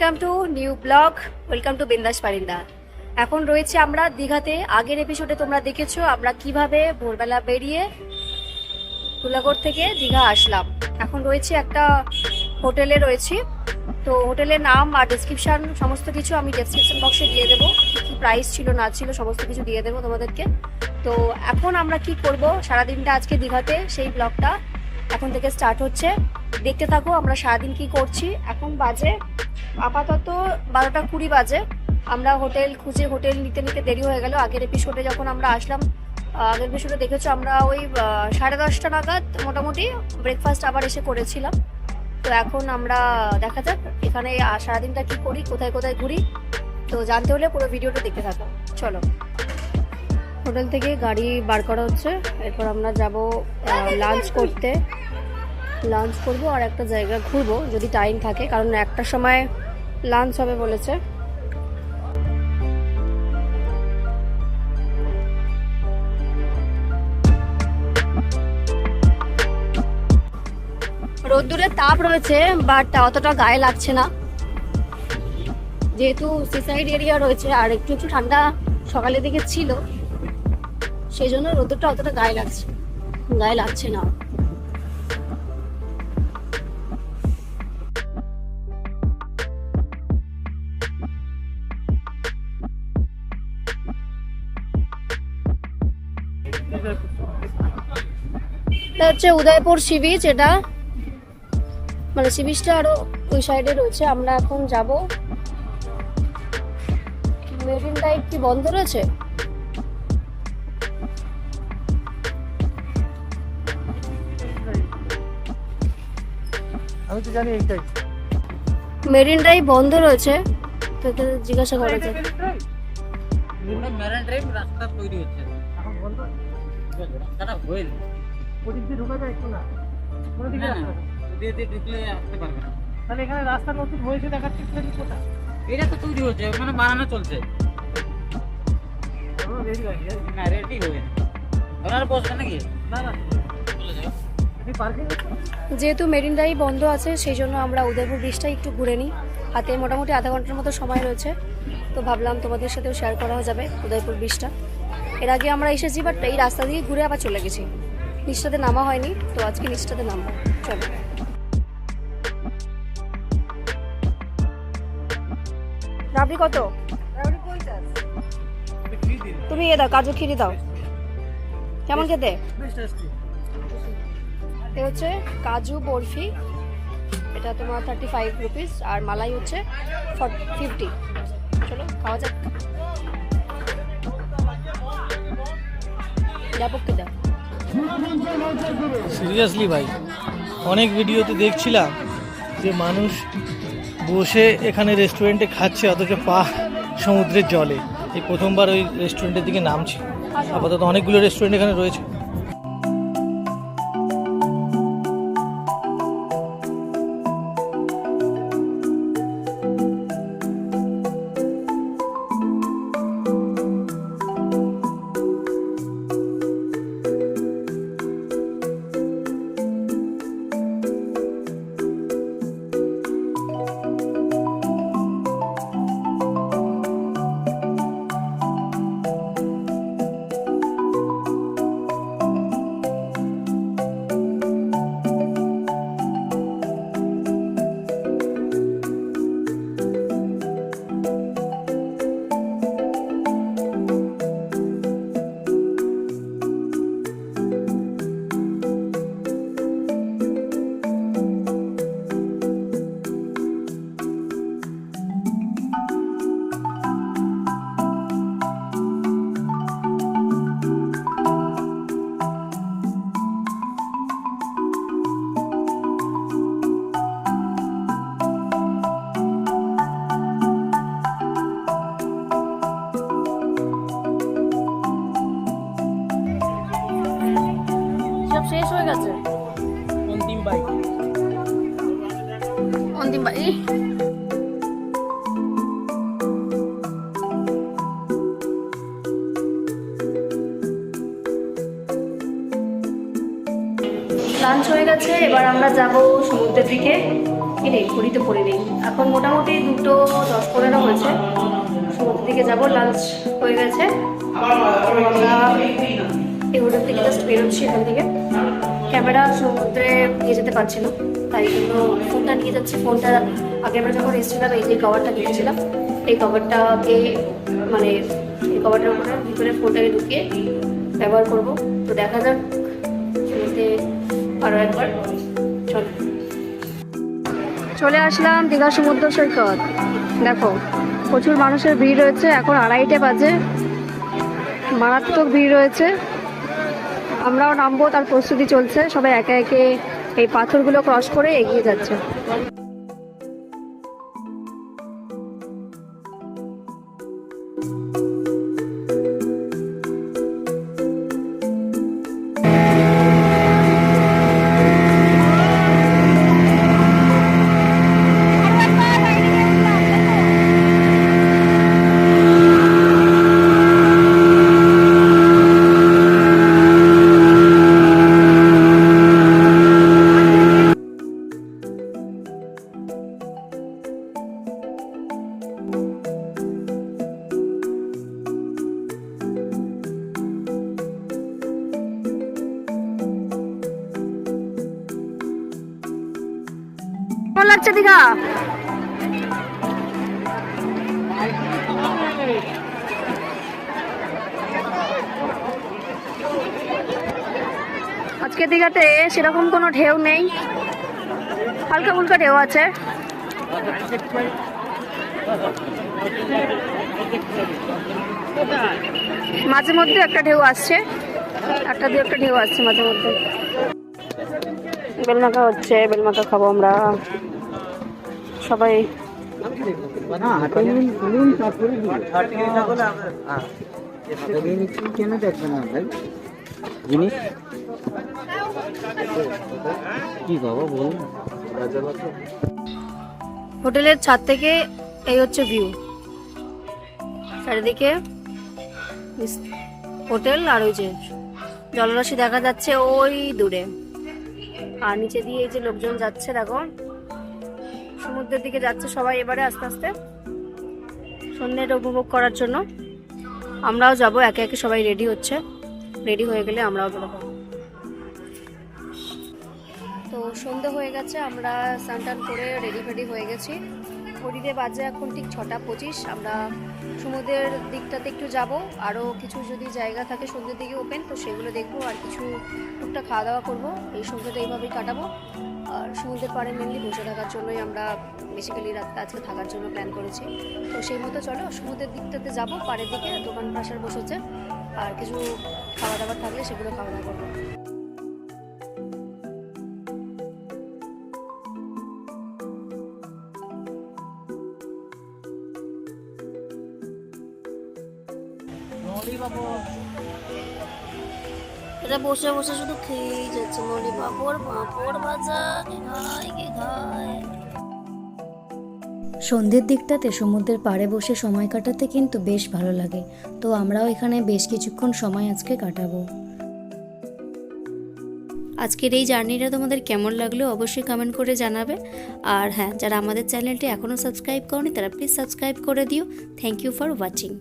Welcome to new blog, welcome to বিন্দাস পারিন্দা। এখন রয়েছে আমরা দীঘাতে। আগের এপিসোডে তোমরা দেখেছো আমরা কিভাবে ভোরবেলা বেরিয়ে তুলাগড় থেকে দীঘা আসলাম। এখন রয়েছে একটা হোটেলে রয়েছি, তো হোটেলের নাম আর ডেসক্রিপশন সমস্ত কিছু আমি ডেসক্রিপশন বক্সে দিয়ে দেবো। কী প্রাইস ছিল না ছিল সমস্ত কিছু দিয়ে দেবো তোমাদেরকে। তো এখন আমরা কি করব সারাদিনটা আজকে দীঘাতে, সেই ব্লগটা এখন থেকে স্টার্ট হচ্ছে। দেখতে থাকো আমরা সারাদিন কি করছি। এখন বাজে আপাতত 12:20 বাজে। আমরা হোটেল খুঁজে হোটেল নিতে নিতে দেরি হয়ে গেল। আগের এপিসোডে যখন আমরা আসলাম, আগের এপিসোডে দেখেছো আমরা ওই 10:30 নাগাদ মোটামুটি ব্রেকফাস্ট আবার এসে করেছিলাম। তো এখন আমরা দেখা যাক এখানে সারাদিনটা কি করি, কোথায় কোথায় ঘুরি। তো জানতে হলে পুরো ভিডিওটা দেখতে থাকো। চলো, হোটেল থেকে গাড়ি বার করা হচ্ছে। এরপর আমরা যাব লাঞ্চ করতে। লাঞ্চ করবো আর একটা জায়গা ঘুরবো যদি টাইম থাকে, কারণ একটার সময় লাঞ্চ হবে বলেছে। রোদ্দুরের তাপ রয়েছে, বাট অতটা গায়ে লাগছে না, যেহেতু সিসাইড এরিয়া রয়েছে আর একটু একটু ঠান্ডা সকালের দিকে ছিল, সেই জন্য রোদ্দুরটা অতটা গায়ে লাগছে না। এটা হচ্ছে উদয়পুর সি বিচ। এটা মানে সি বিচটা আরো ওই সাইডে রয়েছে। আমরা এখন যাব। মেরিন ড্রাইভ কি বন্ধ রয়েছে? আমি তো জানি এইটাই মেরিন ড্রাইভ বন্ধ রয়েছে, তো জিজ্ঞাসা করা যায়। মেরিন ড্রাইভ রাস্তা তৈরি হচ্ছে এখন বন্ধ। রাস্তাটা হইল ওদিক দিয়ে ঢোকা যায় একটু না, কোনো দিকে রাস্তা নেই। দিয়ে দিয়ে ঢুকলে আসতে পারবে না। তাহলে এখানে রাস্তা নতুন হয়েছে দেখাচ্ছে কোথায়? এটা তো তৈরি হচ্ছে, মানে বানানো চলছে। রেডি গাড়ি না রেডি হয়ে আপনারা বসবেন নাকি? না না চলে যাও। এই পার্কিং যেহেতু মেরিন ড্রাইভ বন্ধ আছে, সেই জন্য আমরা উদয়পুর বিচটা একটু ঘুরে নিই। হাতে মোটামুটি আধা ঘন্টার মতো সময় রয়েছে, তো ভাবলাম তোমাদের সাথেও শেয়ার করা যাবে উদয়পুর বিচটা। এর আগে আমরা এসেছি, বাট এই রাস্তা দিয়ে ঘুরে আবার চলে গেছি। নিচটাতে নামা হয়নি, তো আজকে নিচটাতে নামবো। চলো। রাবড়ি কত? তুমি এ দাও, কাজু খিরি দাও। কেমন খেতে? এ হচ্ছে কাজু বরফি, এটা তোমার 35 রুপিস, আর মালাই হচ্ছে 50। চলো খাওয়া যাক। ব্যাপককে দাও। সিরিয়াসলি ভাই, অনেক ভিডিওতে দেখছিলাম যে মানুষ বসে এখানে রেস্টুরেন্টে খাচ্ছে, অথচ পা সমুদ্রের জলে। এই প্রথমবার ওই রেস্টুরেন্টের দিকে নামছি। আপাতত অনেকগুলো রেস্টুরেন্ট এখানে রয়েছে। সব শেষ হয়ে গেছে। অন্তিম বাইক। অন্তিম বাড়ি। লাঞ্চ হয়ে গেছে, এবার আমরা যাব সমুদ্রের দিকে। নেই, ঘড়িতে পড়ে নেই। এখন মোটামুটি 2:10-15 হয়েছে। সমুদ্রের দিকে যাবো, লাঞ্চ হয়ে গেছে। তো আমরা এই হোটেল থেকে জাস্ট বেরোচ্ছি এখান থেকে। ক্যামেরা সমুদ্রে নিয়ে যেতে পারছি না, তাই জন্য ফোনটা নিয়ে যাচ্ছি। ফোনটা আগে আমরা যখন এসেছিলাম এই যে কভারটা কিনেছিলাম, এই কভারটাকে মানে এই কভারটার উপরে ভিতরে ফোনটাকে ঢুকিয়ে ব্যবহার করব। তো দেখা যাক সমুদ্রে আরও একবার। চলে আসলাম দীঘা সমুদ্র সৈকত। দেখো প্রচুর মানুষের ভিড় রয়েছে, এখন 2:30 বাজে, মারাত্মক ভিড় রয়েছে। আমরাও নামবো, তার প্রস্তুতি চলছে। সবাই একে একে এই পাথরগুলো ক্রস করে এগিয়ে যাচ্ছে। কেমন লাগছে দীঘা? আজকে দীঘাতে সেরকম কোনো ঢেউ নেই, হালকা ফুলকা ঢেউ আছে। মাঝে মধ্যে একটা ঢেউ আসছে, একটা দু একটা ঢেউ আসছে মাঝে মধ্যে। বেলমাখা হচ্ছে, বেলমাখা খাবো আমরা সবাই। কেন দেখবে না ভাই জিনিস কি বাবা বলুন। হোটেলের ছাদ থেকে এই হচ্ছে ভিউ, চারিদিকে হোটেল আর ওই যে জলরাশি দেখা যাচ্ছে ওই দূরে। আর নিচে দিয়ে এই যে লোকজন যাচ্ছে, দেখো সমুদ্রের দিকে যাচ্ছে সবাই এবারে আস্তে আস্তে সন্ধ্যেটা উপভোগ করার জন্য। আমরাও যাব, একে একে সবাই রেডি হচ্ছে, রেডি হয়ে গেলে আমরাও বেরোবো। তো সন্ধ্যে হয়ে গেছে, আমরা স্নান টান করে রেডি ফেডি হয়ে গেছি। ঘড়িতে বাজে এখন ঠিক 6:25। আমরা সমুদ্রের দিকটাতে একটু যাব, আরও কিছু যদি জায়গা থাকে সন্ধ্যের দিকে ওপেন, তো সেগুলো দেখবো। আর কিছু টুকটা খাওয়া দাওয়া করবো, এই সন্ধ্যেটা এইভাবেই কাটাবো। আর সমুদ্রের পাড়ে মেনলি বসে থাকার জন্যই আমরা বেসিক্যালি রাতটা আজকে থাকার জন্য প্ল্যান করেছি। তো সেই মতো চলো সমুদ্রের দিকটাতে যাব, পাড়ের দিকে দোকান পাশার বসেছে, আর কিছু খাওয়া দাওয়ার থাকলে সেগুলো খাওয়া দাওয়া করবো। এটা বসে বসে শুধু খেয়েই যাচ্ছে, নলি পাপড় পাপড় ভাজা খায়। সন্ধ্যের দিকটাতে সমুদ্রের পাড়ে বসে সময় কাটাতে কিন্তু বেশ ভালো লাগে। তো আমরাও এখানে বেশ কিছুক্ষণ সময় আজকে কাটাবো। আজকের এই জার্নিটা তোমাদের কেমন লাগলো অবশ্যই কমেন্ট করে জানাবে। আর হ্যাঁ, যারা আমাদের চ্যানেলটি এখনও সাবস্ক্রাইব করনি তারা প্লিজ সাবস্ক্রাইব করে দিও। Thank you for watching.